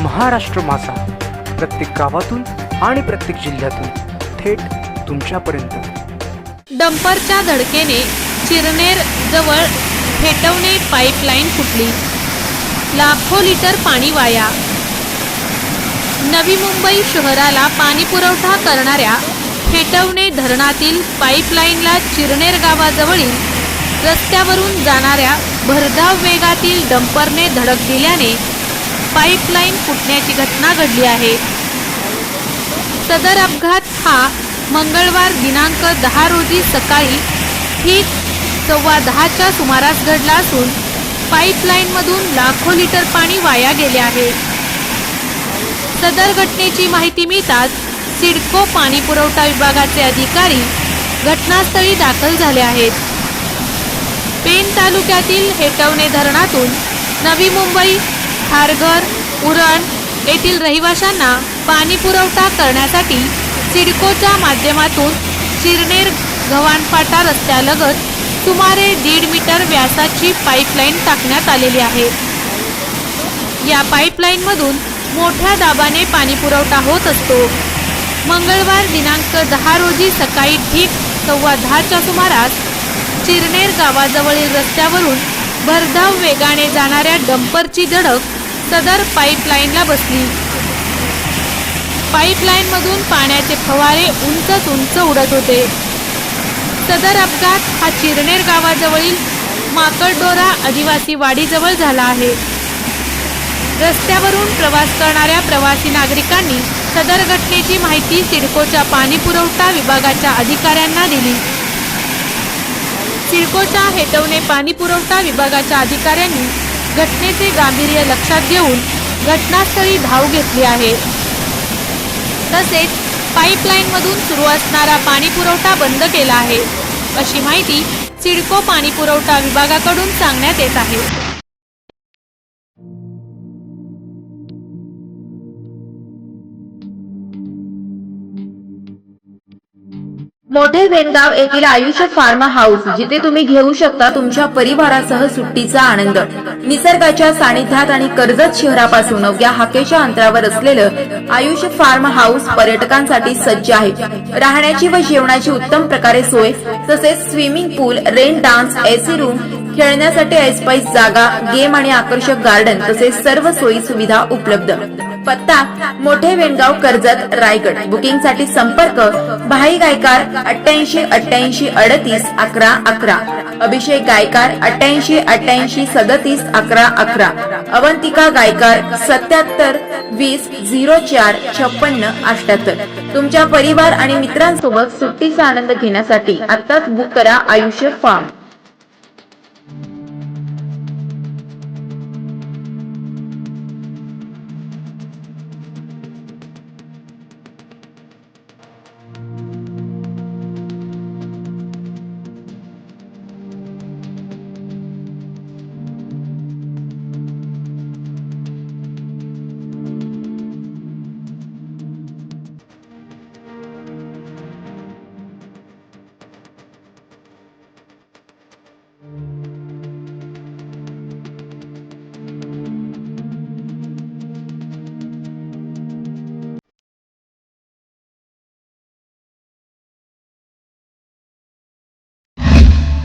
महाराष्ट्र माझा प्रत्येक गावातून आणि प्रत्येक जिल्ह्यातून थेट तुमच्यापर्यंत। डंपरच्या धडकेने चिरनेर जवळ फेटवणे पाईपलाईन फुटली, लाखो लिटर पाणी वाया। नवी मुंबई शहराला पाणी पुरवठा करणाऱ्या फेटवणे धरणातील पाईपलाईनला चिरनेर गावाजवळील रस्त्यावरून जाणाऱ्या भरधाव वेगातील डंपरने धडक दिल्याने पाईपलाईन फुटण्याची घटना घडली आहे। सदर अपघात हा मंगळवार दिनांक 10 रोजी सकाळी ठीक 9:15च्या सुमारास घडला असून पाईपलाईनमधून लाखो लिटर पाणी वाया गेले आहे। सदर घटनेची माहिती मिळताच सिडको पाणी पुरवठा विभागाचे अधिकारी घटनास्थळी दाखल झाले आहेत। पेण तालुक्यातील हेटवणे धरणातून नवी मुंबई, खारघर, उरण येथील रहिवाशांना पाणी पुरवठा करण्यासाठी सिडकोच्या माध्यमातून चिरनेर गव्हाणफाटा रस्त्यालगत सुमारे 1.5 मीटर व्यासाची पाईपलाईन टाकण्यात आलेली आहे। या पाईपलाईनमधून मोठ्या दाबाने पाणी पुरवठा होत असतो। मंगळवार दिनांक 10 रोजी सकाळी ठीक 9:15च्या सुमारास चिरनेर गावाजवळील रस्त्यावरून भरधाव वेगाने जाणाऱ्या डंपरची धडक सदर पाईपलाईनला बसली। पाईपलाईनमधून पाण्याचे फवारे उंच उडत होते। सदर अपघात हा चिरनेर गावाजवळील माकडडोरा आदिवासी वाडीजवळ झाला आहे। रस्त्यावरून प्रवास करणाऱ्या प्रवासी नागरिकांनी सदर घटनेची माहिती सिडकोच्या पाणी पुरवठा विभागाच्या अधिकाऱ्यांना दिली। सिडकोच्या हेटवणे पाणी पुरवठा विभागाच्या अधिकाऱ्यांनी घटनेचे गांभीर्य लक्षात घेऊन घटनास्थळी धाव घेतली आहे। तसेच पाईपलाईनमधून सुरू असणारा पाणी पुरवठा बंद केला आहे, अशी माहिती सिडको पाणी पुरवठा विभागाकडून सांगण्यात येत आहे। मोठे वेणगाव येथील आयुष्य फार्म हाऊस, जिथे तुम्ही घेऊ शकता तुमच्या परिवारासह सुट्टीचा आनंद। निसर्गाच्या सानिध्यात आणि कर्जत शहरापासून अवघ्या हाकेच्या अंतरावर असलेलं आयुष्य फार्म हाऊस पर्यटकांसाठी सज्ज आहे। राहण्याची व जेवणाची उत्तम प्रकारे सोय, तसेच स्विमिंग पूल, रेन डान्स, एसी रूम, खेळण्यासाठी ऐसपैस जागा, गेम आणि आकर्षक गार्डन तसेच सर्व सोयी सुविधा उपलब्ध। पत्ता मोठे वेणगाव, कर्जत, रायगड। बुकिंगसाठी संपर्क भाई गायकार 88 88 38 11 11, अभिषेक गायकार 88 88 37 11 11, अवंतिका गायकार 77 20 04 56 78। तुमच्या परिवार आणि मित्रांसोबत सुट्टीचा आनंद घेण्यासाठी आत्ताच बुक करा आयुष्य फार्म।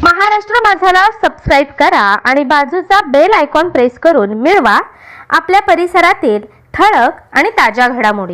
महाराष्ट्र माझाला सबस्क्राइब करा आणि बाजूचा बेल आयकॉन प्रेस करून मिळवा आपल्या परिसरातील ठळक आणि ताज्या घडामोडी।